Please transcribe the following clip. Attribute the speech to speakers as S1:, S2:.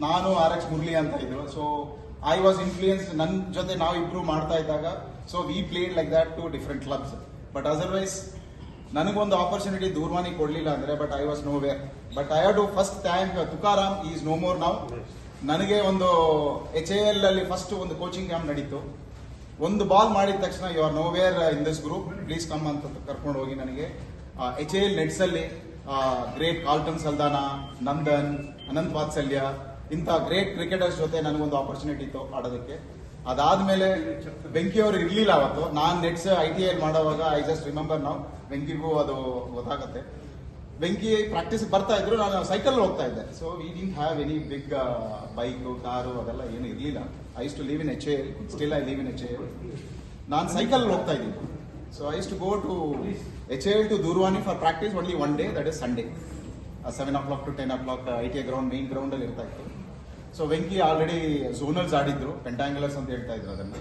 S1: ನಾನು RX ಮುರಳಿ ಅಂತ ಇದ್ರು. ಸೊ ಐ ವಾಸ್ ಇನ್ಫ್ಲೂಯೆನ್ಸ್, ನನ್ನ ಜೊತೆ ನಾವು ಇಂಪ್ರೂವ್ ಮಾಡ್ತಾ ಇದ್ದಾಗ. So we played like that to different clubs. But otherwise ನನಗೊಂದು ಆಪರ್ಚುನಿಟಿ ದೂರವಾಣಿ ಕೊಡಲಿಲ್ಲ ಅಂದರೆ, but I was nowhere. But I have to first thank Tukaram, is no more now. ನನಗೆ ಒಂದು HAL ಅಲ್ಲಿ ಫಸ್ಟ್ ಒಂದು ಕೋಚಿಂಗ್ ಕ್ಯಾಂಪ್ ನಡೀತು. ಒಂದು ಬಾಲ್ ಮಾಡಿದ ತಕ್ಷಣ you are nowhere in this group, please come ಅಂತ ಕರ್ಕೊಂಡು ಹೋಗಿ ನನಗೆ HAL ನೆಟ್ಸ್ ಅಲ್ಲಿ ಗ್ರೇಟ್ ಕಾರ್ಲ್ಟನ್ ಸಲ್ದಾನ, ನಂದನ್, ಅನಂತ್ ವಾತ್ಸಲ್ಯ ಇಂಥ ಗ್ರೇಟ್ ಕ್ರಿಕೆಟರ್ಸ್ ಜೊತೆ ನನಗೊಂದು ಆಪರ್ಚುನಿಟಿ ಇತ್ತು ಆಡೋದಕ್ಕೆ. ಅದಾದ್ಮೇಲೆ ಬೆಂಕಿ ಅವರು ಇರ್ಲಿಲ್ಲ ಅವತ್ತು. ನಾನು ನೆಟ್ಸ್ ITL ಮಾಡೋವಾಗ ಐ ಜಸ್ಟ್ ರಿಮೆಂಬರ್ ನಾವು, ಬೆಂಕಿಗೂ ಅದು ಗೊತ್ತಾಗುತ್ತೆ. ಬೆಂಕಿ ಪ್ರಾಕ್ಟೀಸ್ ಬರ್ತಾ ಇದ್ರು, ನಾನು ಸೈಕಲ್ ಹೋಗ್ತಾ ಇದ್ದೆ. So we didn't have any big bike, car ಅದೆಲ್ಲ ಏನು ಇರಲಿಲ್ಲ. I use to live in HAL, still I live in HAL. ನಾನು ಸೈಕಲ್ ಹೋಗ್ತಾ ಇದ್ದೀನಿ. So I use to go to HAL to Doorvani for practice only one day, that is Sunday. 7 o'clock to 10 o'clock ITA ground, main ground ಅಲ್ಲಿ ಇರ್ತಾ ಇತ್ತು. So Venky already ಝೋನಲ್ಸ್ ಆಡಿದ್ರು, ಪೆಂಟಾಂಗ್ಯುಲರ್ಸ್ ಅಂತ ಹೇಳ್ತಾ ಇದ್ರು ಅದನ್ನು.